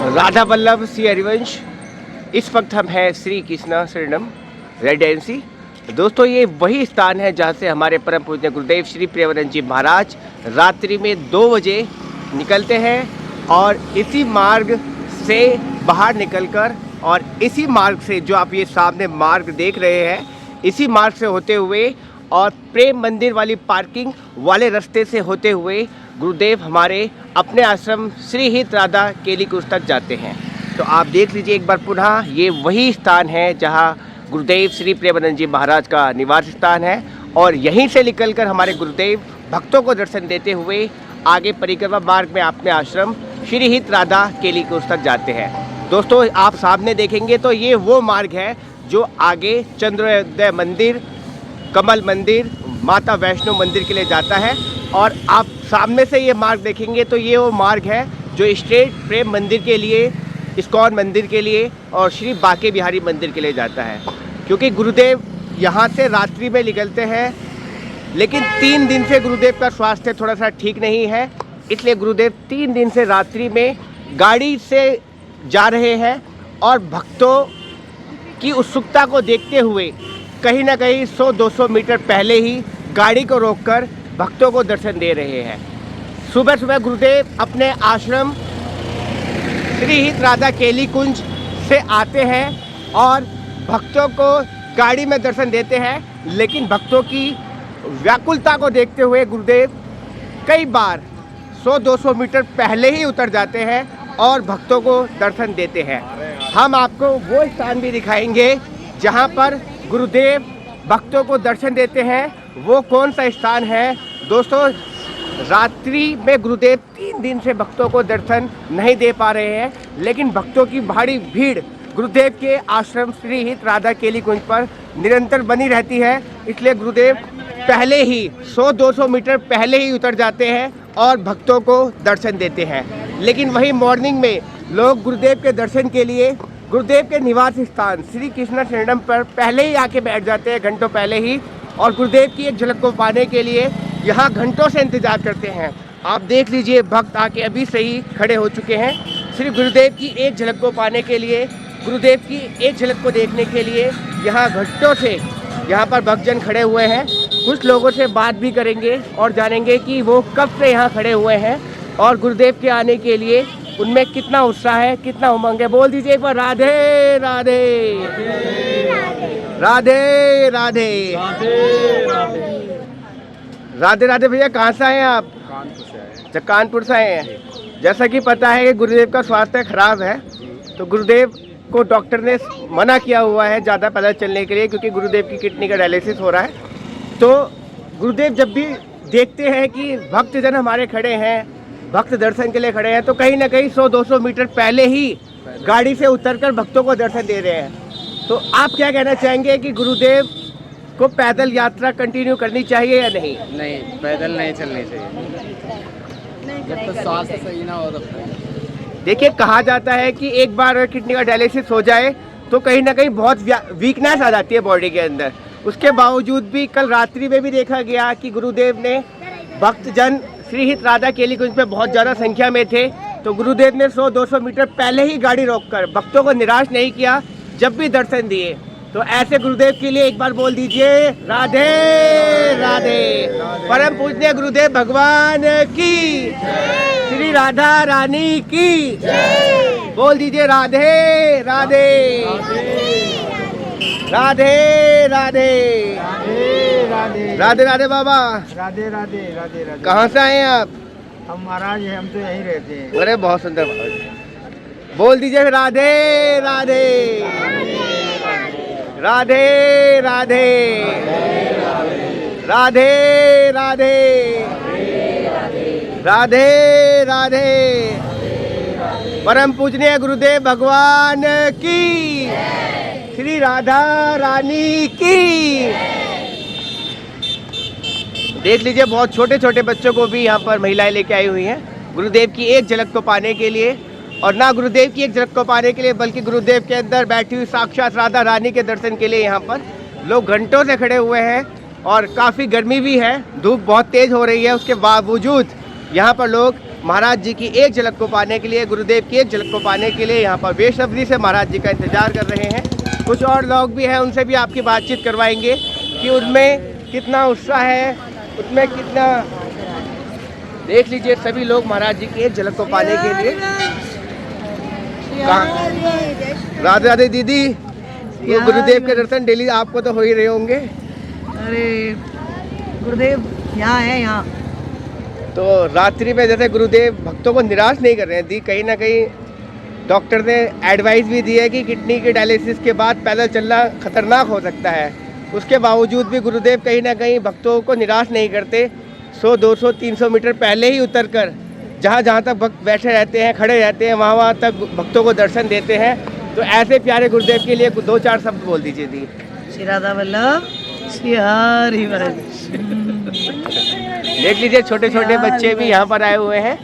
राधा वल्लभ श्री हरिवंश। इस वक्त हम हैं श्री कृष्णा शरणम रेजिडेंसी। दोस्तों, ये वही स्थान है जहाँ से हमारे परम पूज्य गुरुदेव श्री प्रियव्रत जी महाराज रात्रि में 2 बजे निकलते हैं और इसी मार्ग से बाहर निकलकर और इसी मार्ग से, जो आप ये सामने मार्ग देख रहे हैं, इसी मार्ग से होते हुए और प्रेम मंदिर वाली पार्किंग वाले रास्ते से होते हुए गुरुदेव हमारे अपने आश्रम श्री हित राधा केली कुंज तक जाते हैं। तो आप देख लीजिए एक बार पुनः, ये वही स्थान है जहां गुरुदेव श्री प्रियव्रत जी महाराज का निवास स्थान है और यहीं से निकलकर हमारे गुरुदेव भक्तों को दर्शन देते हुए आगे परिक्रमा मार्ग में अपने आश्रम श्री हित राधा केली कुंज तक जाते हैं। दोस्तों, आप सामने देखेंगे तो ये वो मार्ग है जो आगे चंद्रोदय मंदिर, कमल मंदिर, माता वैष्णो मंदिर के लिए जाता है और आप सामने से ये मार्ग देखेंगे तो ये वो मार्ग है जो स्ट्रेट प्रेम मंदिर के लिए, इस्कॉन मंदिर के लिए और श्री बांके बिहारी मंदिर के लिए जाता है। क्योंकि गुरुदेव यहाँ से रात्रि में निकलते हैं, लेकिन 3 दिन से गुरुदेव का स्वास्थ्य थोड़ा सा ठीक नहीं है, इसलिए गुरुदेव 3 दिन से रात्रि में गाड़ी से जा रहे हैं और भक्तों की उत्सुकता को देखते हुए कहीं ना कहीं 100-200 मीटर पहले ही गाड़ी को रोककर भक्तों को दर्शन दे रहे हैं। सुबह सुबह गुरुदेव अपने आश्रम श्री हित राधा केली कुंज से आते हैं और भक्तों को गाड़ी में दर्शन देते हैं, लेकिन भक्तों की व्याकुलता को देखते हुए गुरुदेव कई बार 100-200 मीटर पहले ही उतर जाते हैं और भक्तों को दर्शन देते हैं। हम आपको वो स्थान भी दिखाएंगे जहां पर गुरुदेव भक्तों को दर्शन देते हैं। वो कौन सा स्थान है? दोस्तों, रात्रि में गुरुदेव 3 दिन से भक्तों को दर्शन नहीं दे पा रहे हैं, लेकिन भक्तों की भारी भीड़ गुरुदेव के आश्रम श्री हित राधा केली कुंज पर निरंतर बनी रहती है। इसलिए गुरुदेव पहले ही 100-200 मीटर पहले ही उतर जाते हैं और भक्तों को दर्शन देते हैं। लेकिन वही मॉर्निंग में लोग गुरुदेव के दर्शन के लिए गुरुदेव के निवास स्थान श्री कृष्णा शरणम पर पहले ही आके बैठ जाते हैं, घंटों पहले ही, और गुरुदेव की एक झलक को पाने के लिए यहाँ घंटों से इंतजार करते हैं। आप देख लीजिए, भक्त आके अभी से ही खड़े हो चुके हैं श्री गुरुदेव की एक झलक को पाने के लिए, गुरुदेव की एक झलक को देखने के लिए यहाँ घंटों से यहाँ पर भक्तजन खड़े हुए हैं। कुछ लोगों से बात भी करेंगे और जानेंगे कि वो कब से यहाँ खड़े हुए हैं और गुरुदेव के आने के लिए उनमें कितना उत्साह है, कितना उमंग है। बोल दीजिए एक बार, राधे राधे राधे राधे राधे राधे। भैया कहाँ से आए हैं आप? कानपुर से आए। अच्छा, कानपुर से आए हैं। जैसा कि पता है कि गुरुदेव का स्वास्थ्य खराब है, तो गुरुदेव को डॉक्टर ने मना किया हुआ है ज़्यादा पैदल चलने के लिए, क्योंकि गुरुदेव की किडनी का डायलिसिस हो रहा है। तो गुरुदेव जब भी देखते हैं कि भक्तजन हमारे खड़े हैं, भक्त दर्शन के लिए खड़े हैं, तो कहीं ना कहीं 100-200 मीटर पहले ही गाड़ी से उतरकर भक्तों को दर्शन दे रहे हैं। तो आप क्या कहना चाहेंगे कि गुरुदेव को पैदल यात्रा कंटिन्यू करनी चाहिए या नहीं? नहीं, पैदल नहीं चलनी चाहिए जब तक स्वास्थ्य सही ना हो तब तक। देखिए, कहा जाता है कि एक बार किडनी का डायलिसिस हो जाए तो कहीं ना कहीं बहुत वीकनेस आ जाती है बॉडी के अंदर। उसके बावजूद भी कल रात्रि में भी देखा गया कि गुरुदेव ने, भक्तजन श्री हित राधा केली कुंज पे बहुत ज़्यादा संख्या में थे, तो गुरुदेव ने 100-200 मीटर पहले ही गाड़ी रोककर भक्तों को निराश नहीं किया, जब भी दर्शन दिए। तो ऐसे गुरुदेव के लिए एक बार बोल दीजिए, राधे राधे। परम पूज्य गुरुदेव भगवान की, श्री राधा रानी की। बोल दीजिए, राधे राधे राधे राधे राधे राधे। बाबा राधे राधे राधे राधे। कहाँ से आए हैं आप? हम महाराज हैं, हम तो यहीं रहते हैं। अरे बहुत सुंदर बाबा। बोल दीजिए, राधे राधे राधे राधे राधे राधे राधे राधे। परम पूजनीय गुरुदेव भगवान की, श्री राधा रानी की। देख लीजिए बहुत छोटे छोटे बच्चों को भी यहाँ पर महिलाएं लेके आई हुई हैं गुरुदेव की एक झलक को पाने के लिए। और ना गुरुदेव की एक झलक को पाने के लिए बल्कि गुरुदेव के अंदर बैठी हुई साक्षात राधा रानी के दर्शन के लिए यहाँ पर लोग घंटों से खड़े हुए हैं। और काफ़ी गर्मी भी है, धूप बहुत तेज़ हो रही है, उसके बावजूद यहाँ पर लोग महाराज जी की एक झलक को पाने के लिए, गुरुदेव की एक झलक को पाने के लिए यहाँ पर बेसब्री से महाराज जी का इंतज़ार कर रहे हैं। कुछ और लोग भी हैं, उनसे भी आपकी बातचीत करवाएंगे कि उनमें कितना उत्साह है, उसमें कितना। देख लीजिए सभी लोग महाराज जी की एक झलक को पाने के लिए। राधे राधे दीदी, ये गुरुदेव के दर्शन डेली आपको तो हो ही रहे होंगे। अरे गुरुदेव यहाँ है यहाँ। तो रात्रि में जैसे गुरुदेव भक्तों को निराश नहीं कर रहे हैं दी, कहीं ना कहीं डॉक्टर ने एडवाइस भी दी है कि किडनी के डायलिसिस के बाद पैदल चलना खतरनाक हो सकता है। उसके बावजूद भी गुरुदेव कहीं ना कहीं भक्तों को निराश नहीं करते। 100, 200, 300 मीटर पहले ही उतरकर जहाँ तक भक्त बैठे रहते हैं, खड़े रहते हैं, वहाँ तक भक्तों को दर्शन देते हैं। तो ऐसे प्यारे गुरुदेव के लिए 2-4 शब्द बोल दीजिए दी। श्री राधा वल्लभ श्री हरि देख लीजिए छोटे छोटे बच्चे भी यहाँ पर आए हुए हैं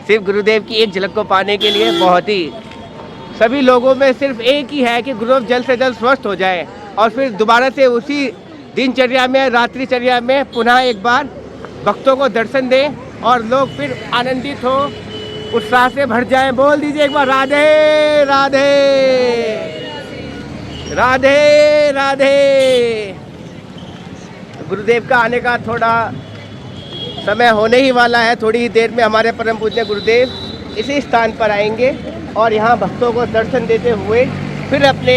सिर्फ गुरुदेव की एक झलक को पाने के लिए। बहुत ही सभी लोगों में सिर्फ एक ही है कि गुरुदेव जल्द से जल्द स्वस्थ हो जाए और फिर दोबारा से उसी दिनचर्या में, रात्रिचर्या में पुनः एक बार भक्तों को दर्शन दें और लोग फिर आनंदित हो, उत्साह से भर जाएं। बोल दीजिए एक बार राधे राधे राधे राधे। गुरुदेव का आने का थोड़ा समय होने ही वाला है, थोड़ी ही देर में हमारे परम पूज्य गुरुदेव इसी स्थान पर आएंगे और यहाँ भक्तों को दर्शन देते हुए फिर अपने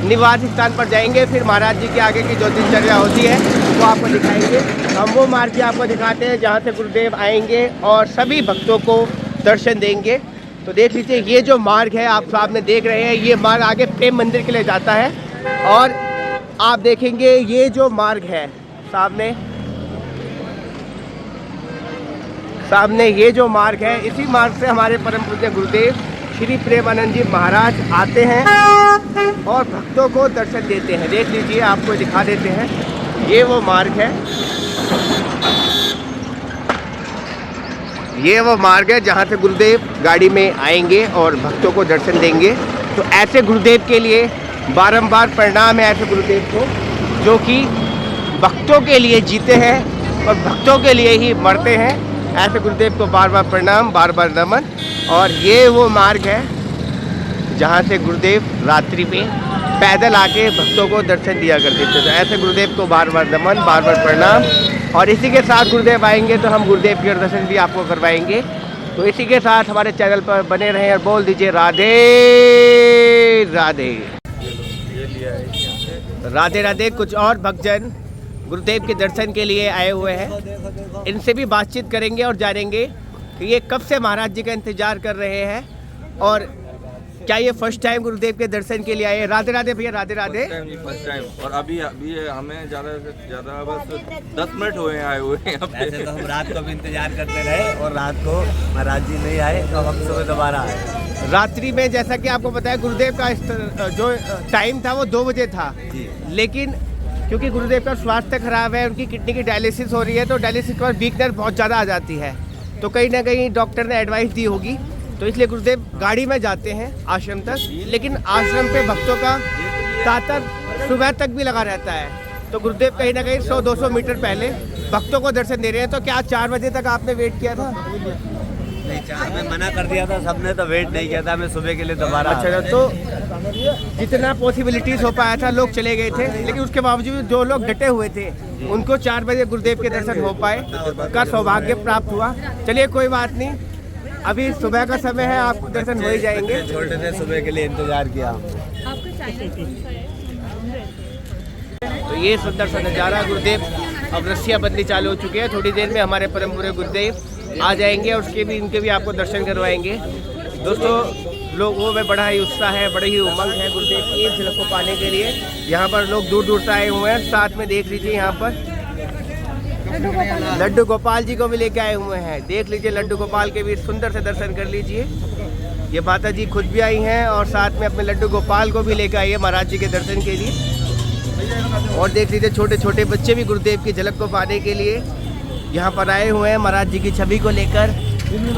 निवास स्थान पर जाएंगे। फिर महाराज जी के आगे की जो दिनचर्या होती है वो आपको दिखाएंगे। हम वो मार्ग भी आपको दिखाते हैं जहाँ से गुरुदेव आएंगे और सभी भक्तों को दर्शन देंगे। तो देख लीजिए ये जो मार्ग है आप सामने देख रहे हैं, ये मार्ग आगे प्रेम मंदिर के लिए जाता है। और आप देखेंगे ये जो मार्ग है सामने ये जो मार्ग है, इसी मार्ग से हमारे परम पूज्य गुरुदेव श्री प्रेमानंद जी महाराज आते हैं और भक्तों को दर्शन देते हैं। देख लीजिए आपको दिखा देते हैं, ये वो मार्ग है, ये वो मार्ग है जहाँ से गुरुदेव गाड़ी में आएंगे और भक्तों को दर्शन देंगे। तो ऐसे गुरुदेव के लिए बारंबार प्रणाम है, ऐसे गुरुदेव को जो कि भक्तों के लिए जीते हैं और भक्तों के लिए ही मरते हैं। ऐसे गुरुदेव को बार बार प्रणाम, बार बार नमन। और ये वो मार्ग है जहाँ से गुरुदेव रात्रि में पैदल आके भक्तों को दर्शन दिया करते थे। तो ऐसे गुरुदेव को बार बार नमन, बार बार प्रणाम। और इसी के साथ गुरुदेव आएंगे तो हम गुरुदेव के दर्शन भी आपको करवाएंगे। तो इसी के साथ हमारे चैनल पर बने रहें और बोल दीजिए राधे राधे राधे राधे। कुछ और भक्तजन गुरुदेव के दर्शन के लिए आए हुए हैं, इनसे भी बातचीत करेंगे और जानेंगे कि ये कब से महाराज जी का इंतजार कर रहे हैं और क्या ये फर्स्ट टाइम गुरुदेव के दर्शन के लिए आए। राधे राधे भैया, राधे राधे। First time. और अभी हमें ज़्यादा से ज़्यादा बस 10 मिनट हुए आए हुए हैं यहाँ पे। ऐसे तो हम रात को भी इंतजार करते रहे और रात को महाराज जी नहीं आए तो हम सुबह दोबारा आए। रात्रि में जैसा कि आपको पता है गुरुदेव का जो टाइम था वो 2 बजे था, लेकिन क्योंकि गुरुदेव का स्वास्थ्य खराब है, उनकी किडनी की डायलिसिस हो रही है, तो डायलिसिस के बाद वीकनेस बहुत ज़्यादा आ जाती है। तो कहीं ना कहीं डॉक्टर ने एडवाइस दी होगी, तो इसलिए गुरुदेव गाड़ी में जाते हैं आश्रम तक। लेकिन आश्रम पे भक्तों का तांता सुबह तक भी लगा रहता है। तो गुरुदेव कहीं ना कहीं 100-200 मीटर पहले भक्तों को दर्शन दे रहे हैं। तो क्या 4 बजे तक आपने वेट किया था? नहीं, हमें मना कर दिया था सबने, तो वेट नहीं किया था, हमें सुबह के लिए दोबारा। अच्छा, तो जितना पॉसिबिलिटीज हो पाया था लोग चले गए थे, लेकिन उसके बावजूद जो लोग डटे हुए थे उनको 4 बजे गुरुदेव के दर्शन हो पाए, का सौभाग्य प्राप्त हुआ। चलिए कोई बात नहीं, अभी सुबह का समय है, आपको दर्शन हो ही जाएंगे। छोटे थे, सुबह के लिए इंतजार किया। तो ये सुंदर सा नज़ारा, गुरुदेव अब रस्सियाँ बंदी चालू हो चुकी है। थोड़ी देर में हमारे परम पूज्य गुरुदेव आ जाएंगे और उसके भी इनके भी आपको दर्शन करवाएंगे। दोस्तों लोगों में बड़ा ही उत्साह है, बड़ी ही उमंग है गुरुदेव की एक झलक को पाने के लिए। यहाँ पर लोग दूर दूर से आए हुए हैं। साथ में देख लीजिए यहाँ पर लड्डू गोपाल जी को भी लेके आए हुए हैं। देख लीजिए लड्डू गोपाल के भी सुंदर से दर्शन कर लीजिए। ये माता जी खुद भी आई हैं और साथ में अपने लड्डू गोपाल को भी लेके आई है महाराज जी के दर्शन के लिए। और देख लीजिए छोटे छोटे बच्चे भी गुरुदेव की झलक को पाने के लिए यहाँ पर आए हुए हैं महाराज जी की छवि को लेकर।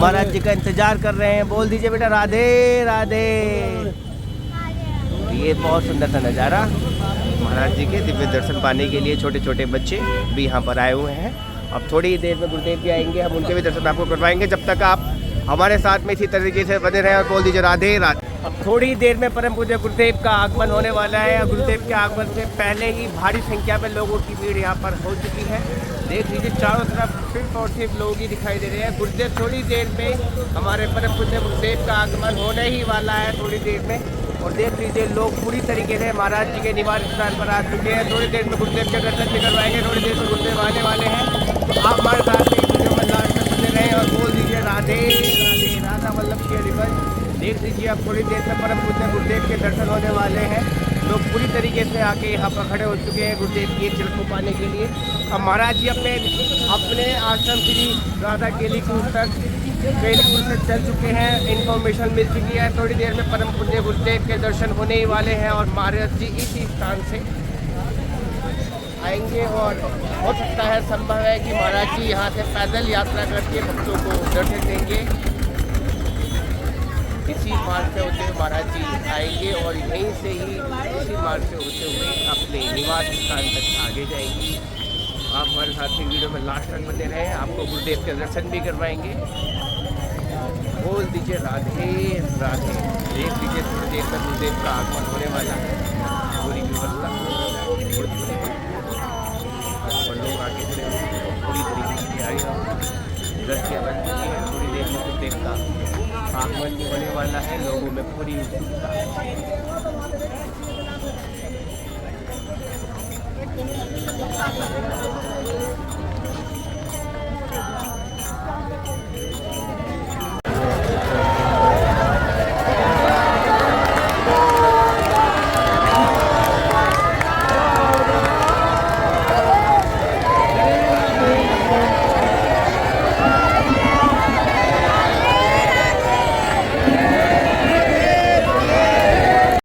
महाराज जी का इंतजार कर रहे हैं। बोल दीजिए बेटा राधे राधे। ये बहुत सुंदर सा नज़ारा, महाराज जी के दिव्य दर्शन पाने के लिए छोटे छोटे बच्चे भी यहाँ पर आए हुए हैं। अब थोड़ी देर में गुरुदेव जी आएंगे, हम उनके भी दर्शन आपको करवाएंगे। जब तक आप हमारे साथ में इसी तरीके से बने रहें और बोल दीजिए राधे राधे। अब थोड़ी देर में परम पूज्य गुरुदेव का आगमन होने वाला है। और गुरुदेव के आगमन से पहले ही भारी संख्या में लोगों की भीड़ यहाँ पर हो चुकी है। देख लीजिए चारों तरफ सिर्फ और सिर्फ लोग ही दिखाई दे रहे हैं। गुरुदेव थोड़ी देर में, हमारे परम पूज्य गुरुदेव का आगमन होने ही वाला है थोड़ी देर में। और देख लीजिए लोग पूरी तरीके से महाराज जी के निवास स्थान पर आ चुके हैं। थोड़ी देर में गुरुदेव के दर्शन भी करवाएंगे। थोड़ी देर में गुरुदेव आने वाले हैं, तो आप हमारे साथ में वीडियो में लास्ट तक बने रहें और बोल दीजिए राधे राधे। राधा वल्लभ श्री हरिवंश। देख लीजिए अब थोड़ी देर में परम पूज्य गुरुदेव के दर्शन होने वाले हैं। लोग पूरी तरीके से आके यहाँ पर खड़े हो चुके हैं गुरुदेव की एक झलक को पाने के लिए। अब महाराज जी अपने आश्रम श्री राधा केलीकुल तक केलीकुल से चल चुके हैं। इन्फॉर्मेशन मिल चुकी है। थोड़ी देर में परम पूज्य गुरुदेव के दर्शन होने ही वाले हैं और महाराज जी इसी स्थान से आएंगे। और हो सकता है, संभव है कि महाराज जी यहाँ से पैदल यात्रा करके भक्तों को दर्शन देंगे। इसी मार्ग से होते हुए महाराज जी आएंगे और यहीं से ही इसी मार्ग से होते हुए अपने निवास स्थान तक आगे जाएंगे। आप हमारे साथ में वीडियो में लास्ट तक बने रहें, आपको गुरुदेव के दर्शन भी करवाएंगे। बोल दीजिए राधे राधे। देख लीजिए थोड़ी देर में गुरुदेव का आगमन होने वाला है। पूरी व्यवस्था और लोग आगे खड़े होंगे। पूरी तरीके की तैयारियाँ दृष्टियाँ बन चुकी हैं। थोड़ी देर में गुरुदेव का आगमन भी होने वाला है। लोगों में पूरी उत्सुकता है।